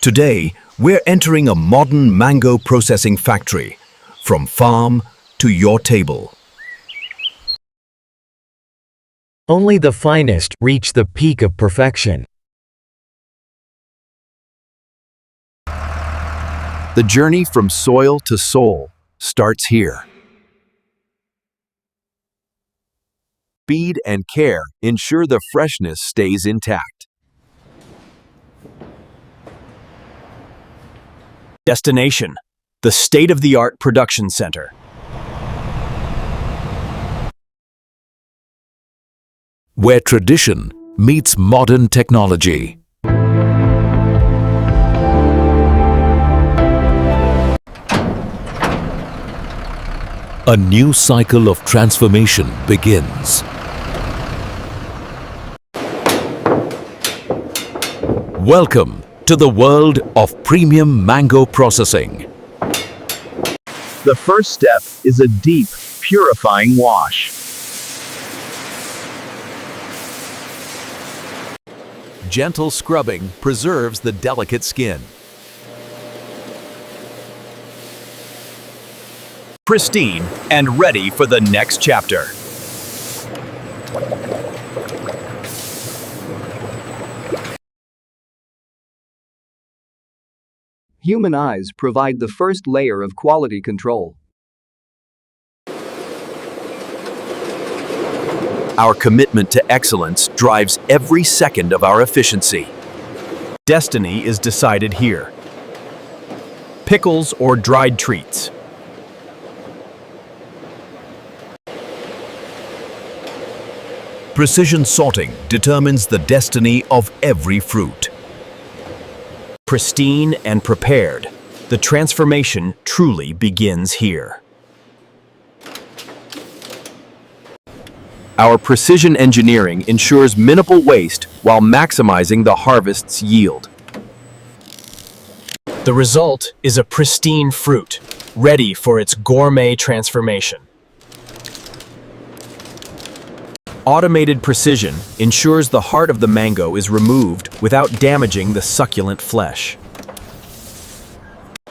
Today, we're entering a modern mango processing factory, from farm to your table. Only the finest reach the peak of perfection. The journey from soil to soul starts here. Speed and care ensure the freshness stays intact. Destination: the state-of-the-art production center. Where tradition meets modern technology. A new cycle of transformation begins. Welcome to the world of premium mango processing. The first step is a deep, purifying wash. Gentle scrubbing preserves the delicate skin. Pristine and ready for the next chapter. Human eyes provide the first layer of quality control. Our commitment to excellence drives every second of our efficiency. Destiny is decided here. Pickles or dried treats. Precision sorting determines the destiny of every fruit. Pristine and prepared, the transformation truly begins here. Our precision engineering ensures minimal waste while maximizing the harvest's yield. The result is a pristine fruit, ready for its gourmet transformation. Automated precision ensures the heart of the mango is removed without damaging the succulent flesh.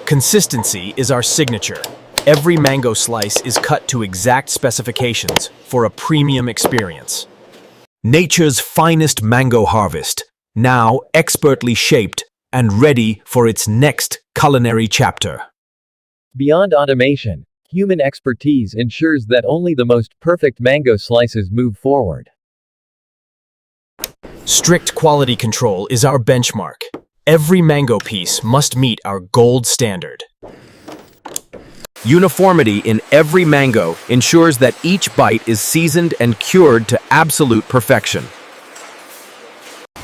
Consistency is our signature. Every mango slice is cut to exact specifications for a premium experience. Nature's finest mango harvest, now expertly shaped and ready for its next culinary chapter. Beyond automation, human expertise ensures that only the most perfect mango slices move forward. Strict quality control is our benchmark. Every mango piece must meet our gold standard. Uniformity in every mango ensures that each bite is seasoned and cured to absolute perfection.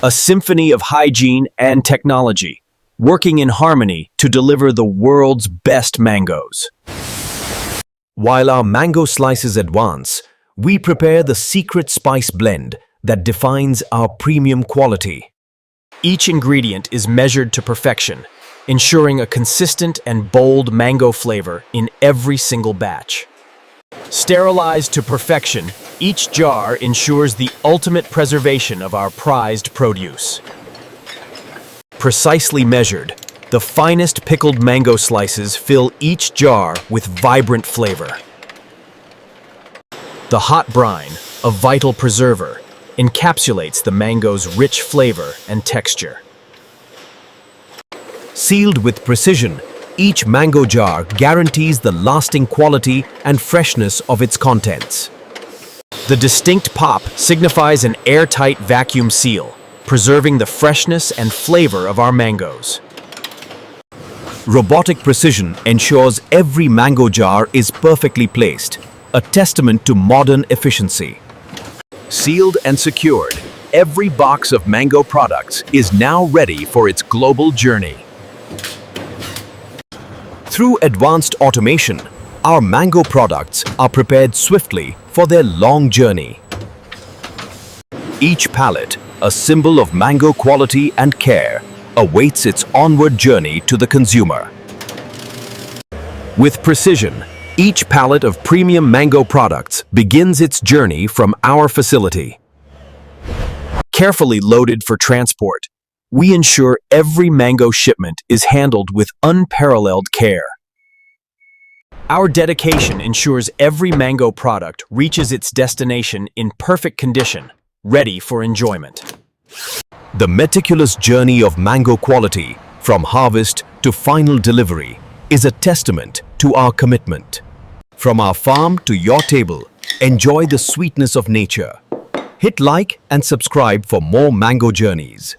A symphony of hygiene and technology, working in harmony to deliver the world's best mangoes. While our mango slices advance, we prepare the secret spice blend that defines our premium quality. Each ingredient is measured to perfection, ensuring a consistent and bold mango flavor in every single batch. Sterilized to perfection, each jar ensures the ultimate preservation of our prized produce. Precisely measured, the finest pickled mango slices fill each jar with vibrant flavor. The hot brine, a vital preserver, encapsulates the mango's rich flavor and texture. Sealed with precision, each mango jar guarantees the lasting quality and freshness of its contents. The distinct pop signifies an airtight vacuum seal, preserving the freshness and flavor of our mangoes. Robotic precision ensures every mango jar is perfectly placed, a testament to modern efficiency. Sealed and secured, every box of mango products is now ready for its global journey. Through advanced automation, our mango products are prepared swiftly for their long journey. Each pallet, a symbol of mango quality and care, awaits its onward journey to the consumer. With precision, each pallet of premium mango products begins its journey from our facility. Carefully loaded for transport, We ensure every mango shipment is handled with unparalleled care. Our dedication ensures every mango product reaches its destination in perfect condition, ready for enjoyment. The meticulous journey of mango quality, from harvest to final delivery, is a testament to our commitment. From our farm to your table, enjoy the sweetness of nature. Hit like and subscribe for more mango journeys.